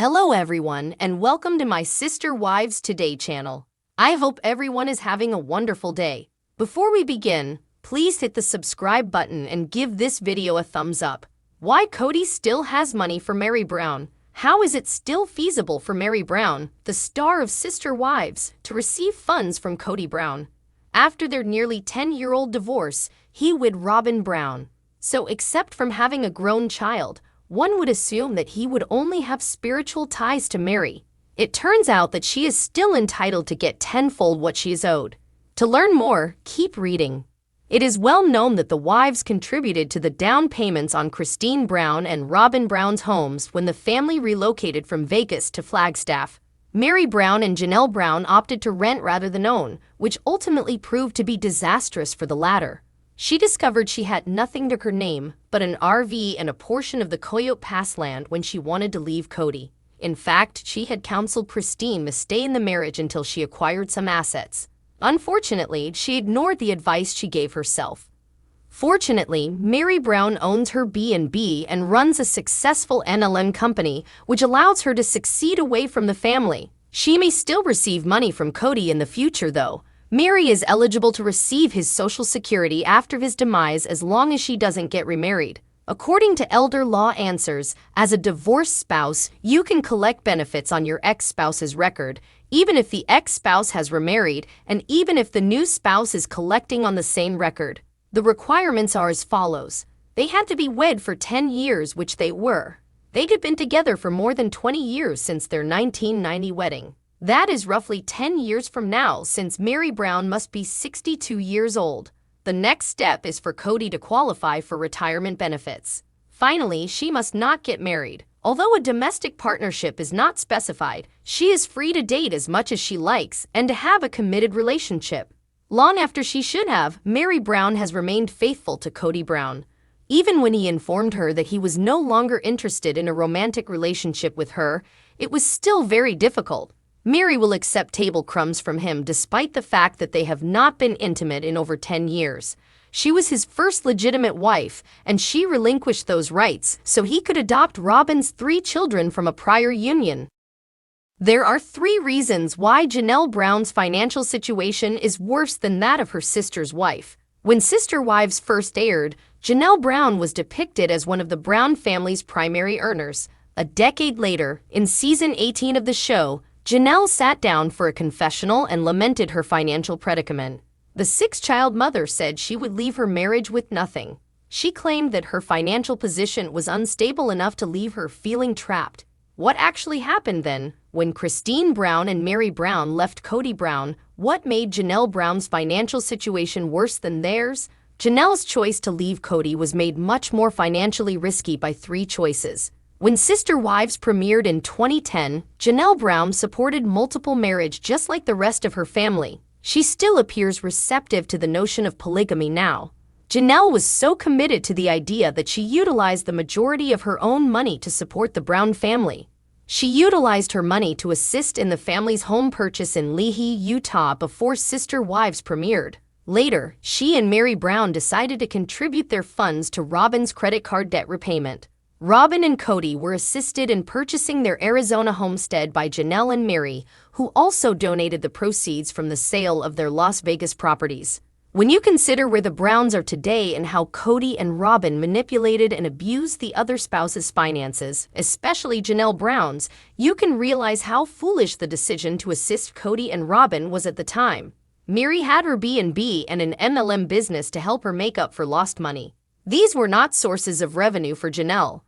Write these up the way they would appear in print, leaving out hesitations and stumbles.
Hello everyone and welcome to my Sister Wives Today channel. I hope everyone is having a wonderful day. Before we begin, please hit the subscribe button and give this video a thumbs up. Why Kody still has money for Meri Brown? How is it still feasible for Meri Brown, the star of Sister Wives, to receive funds from Kody Brown? After their nearly 10-year-old divorce, he with Robyn Brown. So except from having a grown child, one would assume that he would only have spiritual ties to Meri. It turns out that she is still entitled to get tenfold what she is owed. To learn more, keep reading. It is well known that the wives contributed to the down payments on Christine Brown and Robyn Brown's homes when the family relocated from Vegas to Flagstaff. Meri Brown and Janelle Brown opted to rent rather than own, which ultimately proved to be disastrous for the latter. She discovered she had nothing to her name but an RV and a portion of the Coyote Pass land when she wanted to leave Kody. In fact, she had counseled Christine to stay in the marriage until she acquired some assets. Unfortunately, she ignored the advice she gave herself. Fortunately, Meri Brown owns her B&B and runs a successful NLM company, which allows her to succeed away from the family. She may still receive money from Kody in the future, though. Meri is eligible to receive his Social Security after his demise as long as she doesn't get remarried. According to Elder Law Answers, as a divorced spouse, you can collect benefits on your ex-spouse's record, even if the ex-spouse has remarried and even if the new spouse is collecting on the same record. The requirements are as follows. They had to be wed for 10 years, which they were. They had been together for more than 20 years since their 1990 wedding. That is roughly 10 years from now, since Meri Brown must be 62 years old. The next step is for Kody to qualify for retirement benefits. Finally, she must not get married. Although a domestic partnership is not specified, she is free to date as much as she likes and to have a committed relationship. Long after she should have, Meri Brown has remained faithful to Kody Brown. Even when he informed her that he was no longer interested in a romantic relationship with her, it was still very difficult. Meri will accept table crumbs from him despite the fact that they have not been intimate in over 10 years. She was his first legitimate wife, and she relinquished those rights so he could adopt Robyn's 3 children from a prior union. There are 3 reasons why Janelle Brown's financial situation is worse than that of her sister's wife. When Sister Wives first aired, Janelle Brown was depicted as one of the Brown family's primary earners. A decade later, in season 18 of the show, Janelle sat down for a confessional and lamented her financial predicament. The 6-child mother said she would leave her marriage with nothing. She claimed that her financial position was unstable enough to leave her feeling trapped. What actually happened then? When Christine Brown and Meri Brown left Kody Brown, what made Janelle Brown's financial situation worse than theirs? Janelle's choice to leave Kody was made much more financially risky by 3 choices. When Sister Wives premiered in 2010, Janelle Brown supported multiple marriage just like the rest of her family. She still appears receptive to the notion of polygamy now. Janelle was so committed to the idea that she utilized the majority of her own money to support the Brown family. She utilized her money to assist in the family's home purchase in Lehi, Utah before Sister Wives premiered. Later, she and Meri Brown decided to contribute their funds to Robyn's credit card debt repayment. Robyn and Kody were assisted in purchasing their Arizona homestead by Janelle and Meri, who also donated the proceeds from the sale of their Las Vegas properties. When you consider where the Browns are today and how Kody and Robyn manipulated and abused the other spouse's finances, especially Janelle Brown's, you can realize how foolish the decision to assist Kody and Robyn was at the time. Meri had her B&B and an MLM business to help her make up for lost money. These were not sources of revenue for Janelle.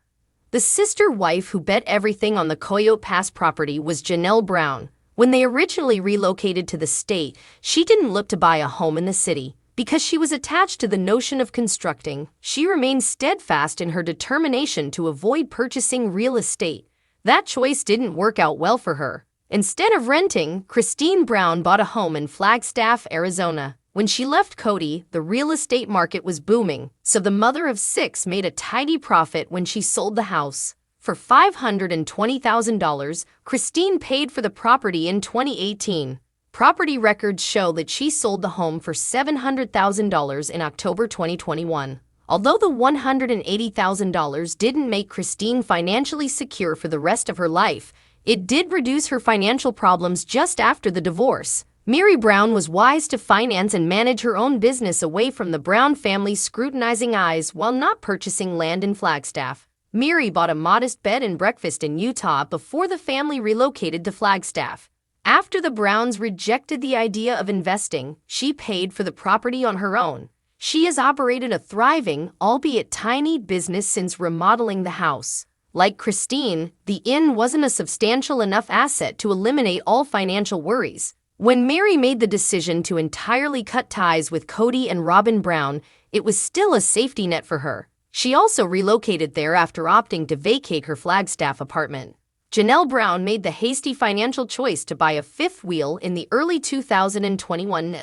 The sister wife who bet everything on the Coyote Pass property was Janelle Brown. When they originally relocated to the state, she didn't look to buy a home in the city. Because she was attached to the notion of constructing, she remained steadfast in her determination to avoid purchasing real estate. That choice didn't work out well for her. Instead of renting, Christine Brown bought a home in Flagstaff, Arizona. When she left Kody, the real estate market was booming, so the mother of 6 made a tidy profit when she sold the house. For $520,000, Christine paid for the property in 2018. Property records show that she sold the home for $700,000 in October 2021. Although the $180,000 didn't make Christine financially secure for the rest of her life, it did reduce her financial problems just after the divorce. Meri Brown was wise to finance and manage her own business away from the Brown family's scrutinizing eyes while not purchasing land in Flagstaff. Meri bought a modest bed and breakfast in Utah before the family relocated to Flagstaff. After the Browns rejected the idea of investing, she paid for the property on her own. She has operated a thriving, albeit tiny, business since remodeling the house. Like Christine, the inn wasn't a substantial enough asset to eliminate all financial worries. When Meri made the decision to entirely cut ties with Kody and Robin Brown, it was still a safety net for her. She also relocated there after opting to vacate her Flagstaff apartment. Janelle Brown made the hasty financial choice to buy a fifth wheel in the early 2021.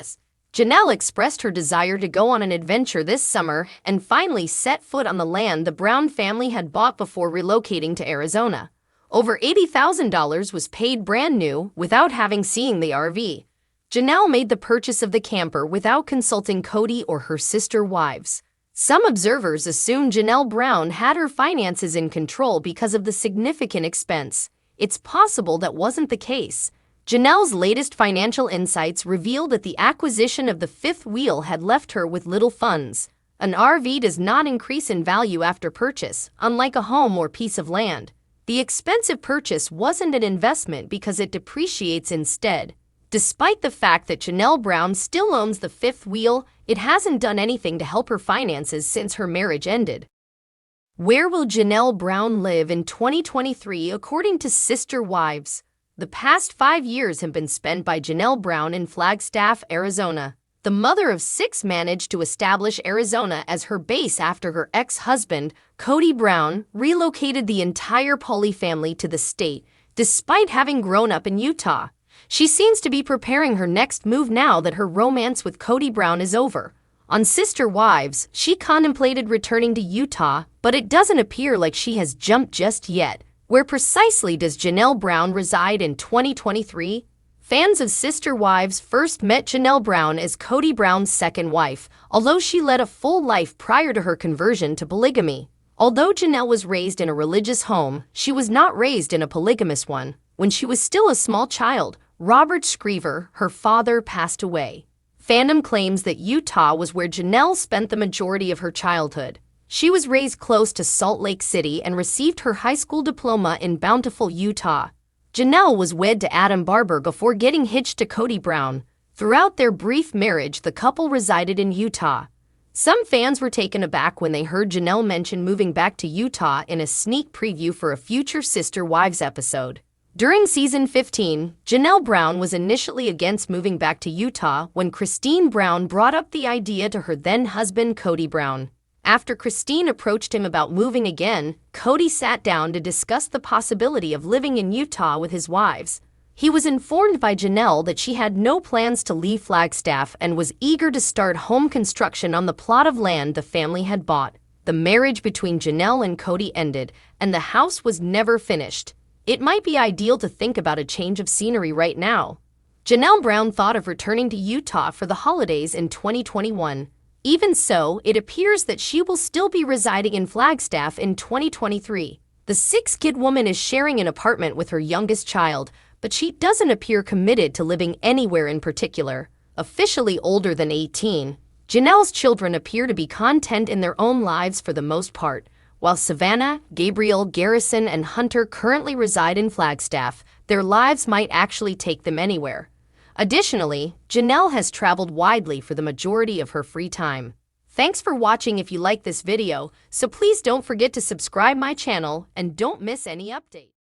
Janelle expressed her desire to go on an adventure this summer and finally set foot on the land the Brown family had bought before relocating to Arizona. Over $80,000 was paid brand new without having seen the RV. Janelle made the purchase of the camper without consulting Kody or her sister wives. Some observers assumed Janelle Brown had her finances in control because of the significant expense. It's possible that wasn't the case. Janelle's latest financial insights revealed that the acquisition of the fifth wheel had left her with little funds. An RV does not increase in value after purchase, unlike a home or piece of land. The expensive purchase wasn't an investment because it depreciates instead. Despite the fact that Janelle Brown still owns the fifth wheel, it hasn't done anything to help her finances since her marriage ended. Where will Janelle Brown live in 2023 according to Sister Wives? The past 5 years have been spent by Janelle Brown in Flagstaff, Arizona. The mother of 6 managed to establish Arizona as her base after her ex-husband, Kody Brown, relocated the entire Poly family to the state, despite having grown up in Utah. She seems to be preparing her next move now that her romance with Kody Brown is over. On Sister Wives, she contemplated returning to Utah, but it doesn't appear like she has jumped just yet. Where precisely does Janelle Brown reside in 2023? Fans of Sister Wives first met Janelle Brown as Kody Brown's second wife, although she led a full life prior to her conversion to polygamy. Although Janelle was raised in a religious home, she was not raised in a polygamous one. When she was still a small child, Robert Screever, her father, passed away. Fandom claims that Utah was where Janelle spent the majority of her childhood. She was raised close to Salt Lake City and received her high school diploma in Bountiful, Utah. Janelle was wed to Adam Barber before getting hitched to Kody Brown. Throughout their brief marriage, the couple resided in Utah. Some fans were taken aback when they heard Janelle mention moving back to Utah in a sneak preview for a future Sister Wives episode. During season 15, Janelle Brown was initially against moving back to Utah when Christine Brown brought up the idea to her then-husband Kody Brown. After Christine approached him about moving again, Kody sat down to discuss the possibility of living in Utah with his wives. He was informed by Janelle that she had no plans to leave Flagstaff and was eager to start home construction on the plot of land the family had bought. The marriage between Janelle and Kody ended, and the house was never finished. It might be ideal to think about a change of scenery right now. Janelle Brown thought of returning to Utah for the holidays in 2021. Even so, it appears that she will still be residing in Flagstaff in 2023. The 6-kid woman is sharing an apartment with her youngest child, but she doesn't appear committed to living anywhere in particular. Officially older than 18, Janelle's children appear to be content in their own lives for the most part. While Savannah, Gabriel, Garrison, and Hunter currently reside in Flagstaff, their lives might actually take them anywhere. Additionally, Janelle has traveled widely for the majority of her free time. Thanks for watching. If you like this video, so please don't forget to subscribe my channel and don't miss any updates.